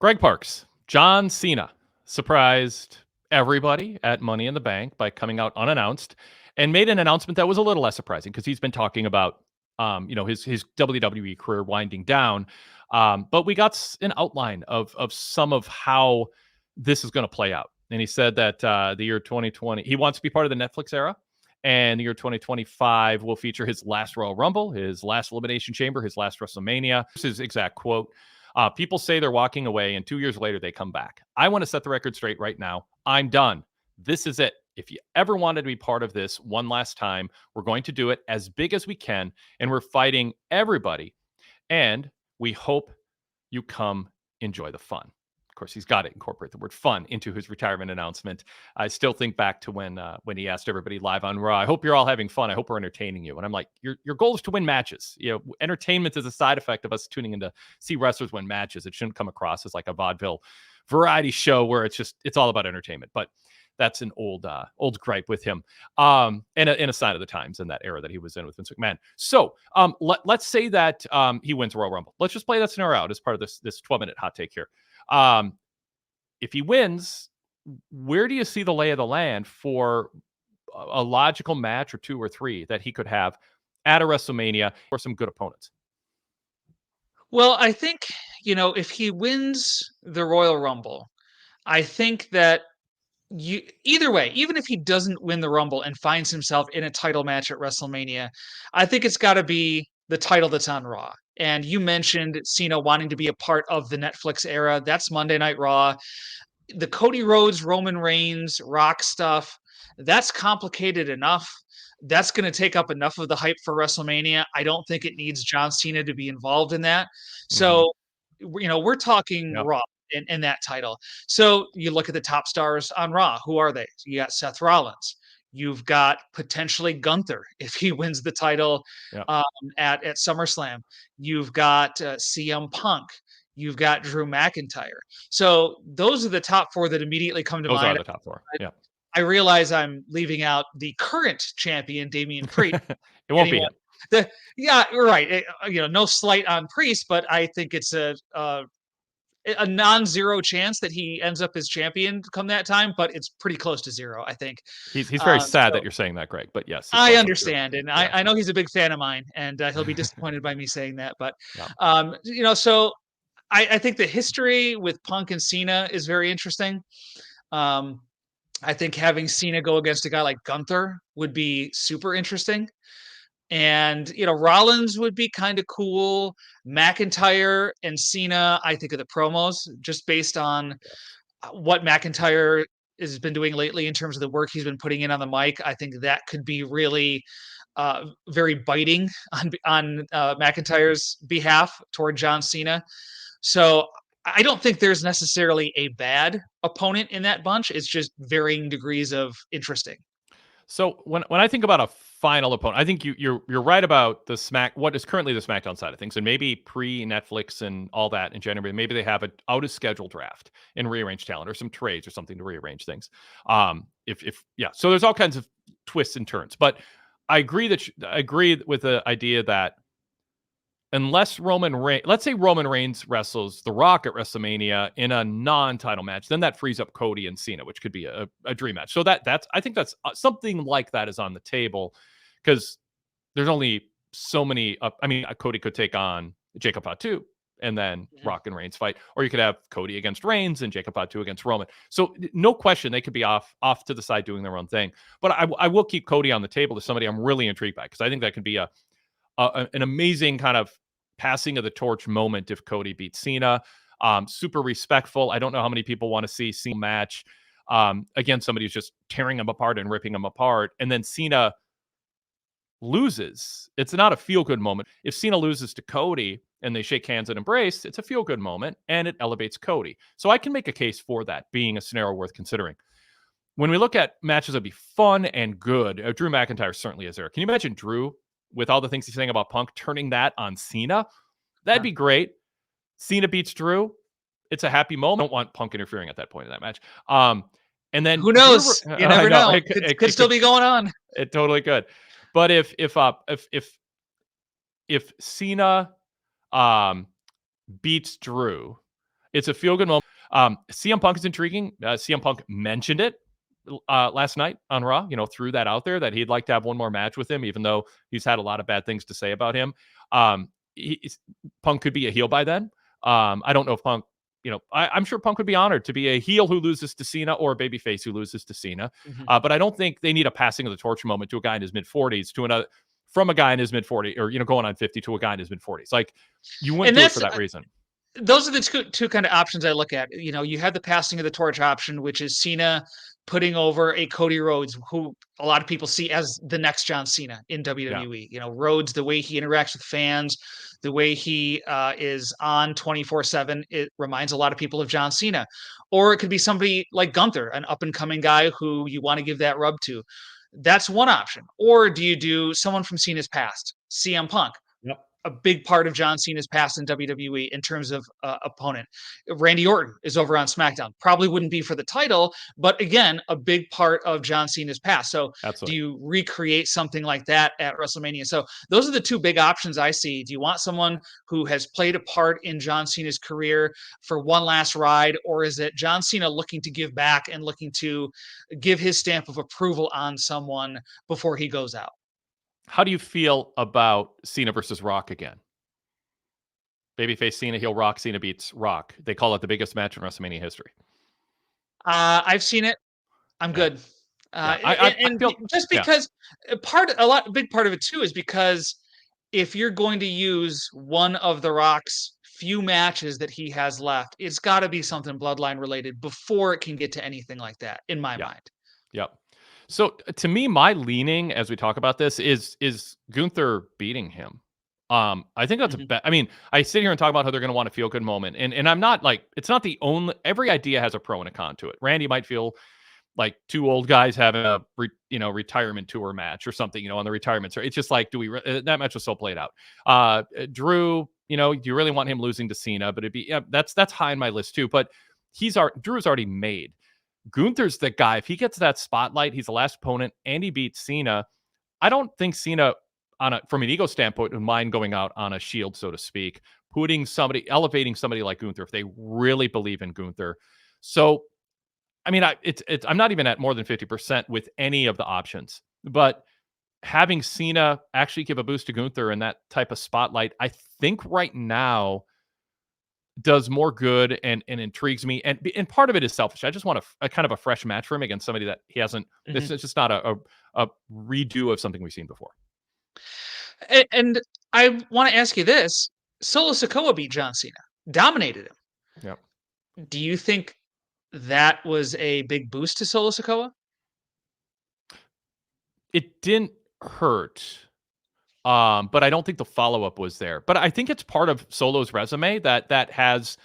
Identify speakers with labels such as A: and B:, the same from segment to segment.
A: Greg Parks, John Cena surprised everybody at Money in the Bank by coming out unannounced and made an announcement that was a little less surprising because he's been talking about, his WWE career winding down. But we got an outline of some of how this is going to play out. And he said that the year 2020, he wants to be part of the Netflix era. And the year 2025 will feature his last Royal Rumble, his last Elimination Chamber, his last WrestleMania. This is his exact quote. People say they're walking away, and 2 years later, they come back. I want to set the record straight right now. I'm done. This is it. If you ever wanted to be part of this one last time, we're going to do it as big as we can, and we're fighting everybody. And we hope you come enjoy the fun. Of course, he's got to incorporate the word fun into his retirement announcement. I still think back to when he asked everybody live on Raw, I hope you're all having fun. I hope we're entertaining you. And I'm like, your goal is to win matches. Entertainment is a side effect of us tuning in to see wrestlers win matches. It shouldn't come across as like a vaudeville variety show where it's all about entertainment. But that's an old gripe with him, and a sign of the times in that era that he was in with Vince McMahon. So let's say that he wins Royal Rumble. Let's just play that scenario out as part of this 12-minute hot take here. If he wins, where do you see the lay of the land for a logical match or two or three that he could have at a WrestleMania or some good opponents?
B: Well, I think, if he wins the Royal Rumble, I think that either way, even if he doesn't win the Rumble and finds himself in a title match at WrestleMania, I think it's got to be the title that's on Raw. And you mentioned Cena wanting to be a part of the Netflix era. That's Monday Night Raw. The Cody Rhodes, Roman Reigns, Rock stuff, that's complicated enough. That's going to take up enough of the hype for WrestleMania. I don't think it needs John Cena to be involved in that.
A: Mhm.
B: So, we're talking
A: Yep.
B: Raw in that title. So you look at the top stars on Raw. Who are they? You got Seth Rollins. You've got potentially Gunther if he wins the title
A: Yep.
B: um, at SummerSlam. You've got CM Punk. You've got Drew McIntyre. So those are the top four that immediately come to
A: Those are
B: mind.
A: the top four.
B: I,
A: Yeah.
B: I realize I'm leaving out the current champion, Damian Priest.
A: It won't be
B: Anyone?
A: him.
B: Yeah, right. No slight on Priest, but I think it's a non-zero chance that he ends up as champion come that time, but it's pretty close to zero, I think.
A: He's very sad that
B: So
A: you're saying that, Greg. But yes, it's
B: I
A: also true.
B: understand, and
A: Yeah.
B: I know he's a big fan of mine, and he'll be disappointed by me saying that. But
A: Yeah.
B: so I think the history with Punk and Cena is very interesting. Um, I think having Cena go against a guy like Gunther would be super interesting. And, Rollins would be kind of cool. McIntyre and Cena, I think of the promos just based on what McIntyre has been doing lately in terms of the work he's been putting in on the mic. I think that could be really very biting on McIntyre's behalf toward John Cena. So I don't think there's necessarily a bad opponent in that bunch. It's just varying degrees of interesting.
A: So when I think about a final opponent, I think you're right about what is currently the SmackDown side of things, and maybe pre Netflix and all that in January, maybe they have a out of schedule draft and rearrange talent or some trades or something to rearrange things. If yeah, so there's all kinds of twists and turns, but I agree with the idea that unless let's say Roman Reigns wrestles The Rock at WrestleMania in a non-title match, then that frees up Cody and Cena, which could be a dream match. So I think that's something like that is on the table because there's only so many. Cody could take on Jacob Fatu and then Rock and Reigns fight, or you could have Cody against Reigns and Jacob Fatu against Roman. So no question they could be off to the side doing their own thing. But I will keep Cody on the table as somebody I'm really intrigued by because I think that could be an amazing kind of passing of the torch moment if Cody beats Cena. Super respectful. I don't know how many people want to see Cena match against somebody who's just tearing him apart and ripping him apart. And then Cena loses. It's not a feel-good moment. If Cena loses to Cody and they shake hands and embrace, it's a feel-good moment and it elevates Cody. So I can make a case for that being a scenario worth considering. When we look at matches that'd be fun and good, Drew McIntyre certainly is there. Can you imagine Drew with all the things he's saying about Punk, turning that on Cena? That'd be great. Cena beats Drew. It's a happy moment. I don't want Punk interfering at that point in that match. And then
B: Who
A: Drew,
B: knows? You never know. It could still be going on.
A: It totally could. But if Cena beats Drew It's a feel good moment. CM Punk is intriguing. CM Punk mentioned it last night on Raw. Threw that out there that he'd like to have one more match with him, even though he's had a lot of bad things to say about him. Punk could be a heel by then. I don't know if Punk. I'm sure Punk would be honored to be a heel who loses to Cena or a babyface who loses to Cena. But I don't think they need a passing of the torch moment to a guy in his mid 40s from a guy in his mid 40s or going on 50 to a guy in his mid 40s. Like you wouldn't
B: And
A: do it for that reason.
B: those are the two kind of options I look at. You have the passing of the torch option, which is Cena putting over a Cody Rhodes, who a lot of people see as the next John Cena in WWE. Rhodes, the way he interacts with fans, the way he is on 24/7, it reminds a lot of people of John Cena. Or it could be somebody like Gunther, an up and coming guy who you want to give that rub to. That's one option. Or do you do someone from Cena's past, CM Punk?
A: Yep.
B: A big part of John Cena's past in WWE in terms of opponent. Randy Orton is over on SmackDown. Probably wouldn't be for the title, but again, a big part of John Cena's past. So
A: Absolutely.
B: do you recreate something like that at WrestleMania? So those are the two big options I see. Do you want someone who has played a part in John Cena's career for one last ride, or is it John Cena looking to give back and looking to give his stamp of approval on someone before he goes out?
A: How do you feel about Cena versus Rock again? Babyface Cena, heel Rock. Cena beats Rock. They call it the biggest match in WrestleMania history.
B: I've seen it. I'm good.
A: I feel
B: just because big part of it too is because if you're going to use one of the Rock's few matches that he has left, it's got to be something bloodline related before it can get to anything like that in my mind.
A: Yep. So to me, my leaning as we talk about this is Gunther beating him. I think that's I mean, I sit here and talk about how they're going to want to feel good moment, and I'm not like it's not the only. Every idea has a pro and a con to it. Randy might feel like two old guys having a retirement tour match or something, on the retirement tour. It's just like, that match was so played out. Drew, do you really want him losing to Cena? But that's high on my list too. But Drew's already made. Gunther's the guy. If he gets that spotlight, he's the last opponent, and he beats Cena. I don't think Cena, from an ego standpoint, would mind going out on a shield, so to speak, elevating somebody like Gunther if they really believe in Gunther. So, I mean, I'm not even at more than 50% with any of the options, but having Cena actually give a boost to Gunther and that type of spotlight, I think right now does more good and intrigues me. And part of it is selfish. I just want a kind of a fresh match for him against somebody that he hasn't. It's just not a redo of something we've seen before.
B: And I want to ask you this: Solo Sikoa beat John Cena, dominated him.
A: Yep.
B: Do you think that was a big boost to Solo Sikoa?
A: It didn't hurt. But I don't think the follow-up was there. But I think it's part of Solo's resume that has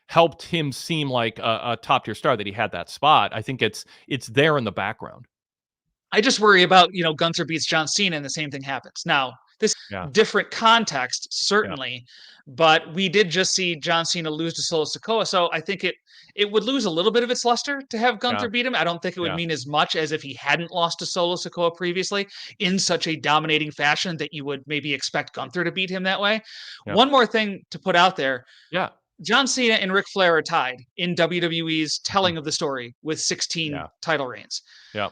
A: helped him seem like a top-tier star, that he had that spot. I think it's there in the background.
B: I just worry about, Gunther beats John Cena and the same thing happens. Now, this different context, certainly, but we did just see John Cena lose to Solo Sikoa, so I think it would lose a little bit of its luster to have Gunther beat him. I don't think it would mean as much as if he hadn't lost to Solo Sikoa previously in such a dominating fashion that you would maybe expect Gunther to beat him that way. One more thing to put out there.
A: Yeah.
B: John Cena and Ric Flair are tied in WWE's telling of the story with 16 title reigns.
A: Yeah.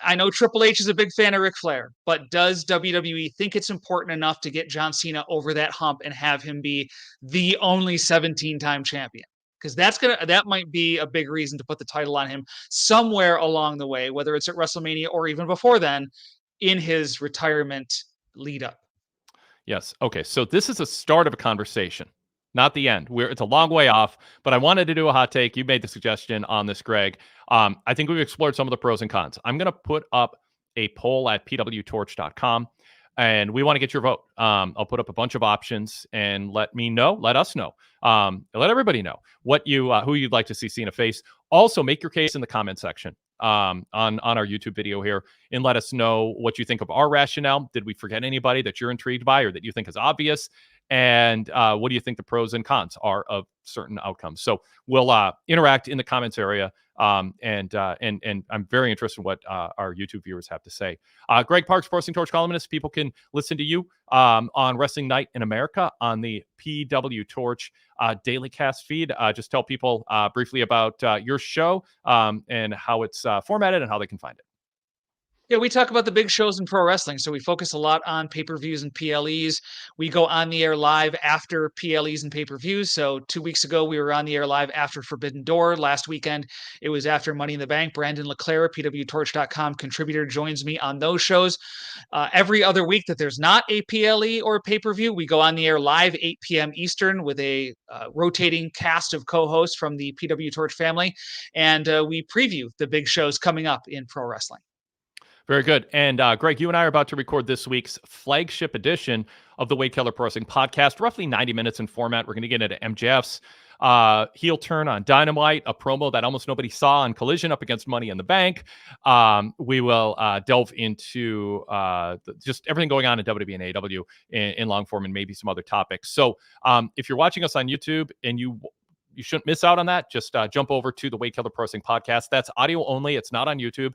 B: I know Triple H is a big fan of Ric Flair, but does WWE think it's important enough to get John Cena over that hump and have him be the only 17-time champion? Because that might be a big reason to put the title on him somewhere along the way, whether it's at WrestleMania or even before then, in his retirement lead up.
A: Yes. Okay. So this is a start of a conversation, not the end. It's a long way off, but I wanted to do a hot take. You made the suggestion on this, Greg. I think we've explored some of the pros and cons. I'm going to put up a poll at PWTorch.com, and we want to get your vote. I'll put up a bunch of options and let us know, let everybody know who you'd like to see Cena face. Also, make your case in the comment section on our YouTube video here, and let us know what you think of our rationale. Did we forget anybody that you're intrigued by or that you think is obvious? And what do you think the pros and cons are of certain outcomes? So we'll interact in the comments area. And I'm very interested in what our YouTube viewers have to say. Greg Parks, Pro Wrestling Torch columnist. People can listen to you on Wrestling Night in America on the PWTorch daily cast feed. Just tell people briefly about your show and how it's formatted and how they can find it.
B: Yeah, we talk about the big shows in pro wrestling. So we focus a lot on pay-per-views and PLEs. We go on the air live after PLEs and pay-per-views. So 2 weeks ago, we were on the air live after Forbidden Door. Last weekend, it was after Money in the Bank. Brandon LeClaire, PWTorch.com contributor, joins me on those shows. Every other week that there's not a PLE or a pay-per-view, we go on the air live 8 p.m. Eastern with a rotating cast of co-hosts from the PWTorch family. And we preview the big shows coming up in pro wrestling.
A: Very good. And Greg, you and I are about to record this week's flagship edition of the Wade Keller Pro Wrestling podcast, roughly 90 minutes in format. We're going to get into MJF's heel turn on Dynamite, a promo that almost nobody saw on Collision up against Money in the Bank. We will delve into just everything going on in WWE and AEW in long form and maybe some other topics. So if you're watching us on YouTube and you shouldn't miss out on that. Just jump over to the Wade Keller Pro Wrestling podcast. That's audio only. It's not on YouTube.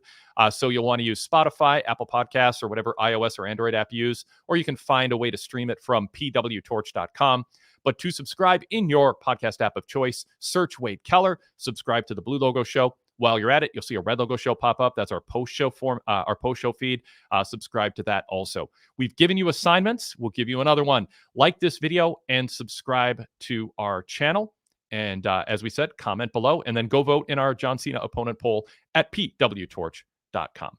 A: So you'll want to use Spotify, Apple Podcasts, or whatever iOS or Android app you use, or you can find a way to stream it from PWTorch.com. But to subscribe in your podcast app of choice, search Wade Keller, subscribe to the Blue Logo Show. While you're at it, you'll see a Red Logo Show pop up. That's our post-show our post-show feed. Subscribe to that also. We've given you assignments. We'll give you another one. Like this video and subscribe to our channel. And as we said, comment below and then go vote in our John Cena opponent poll at PWTorch.com.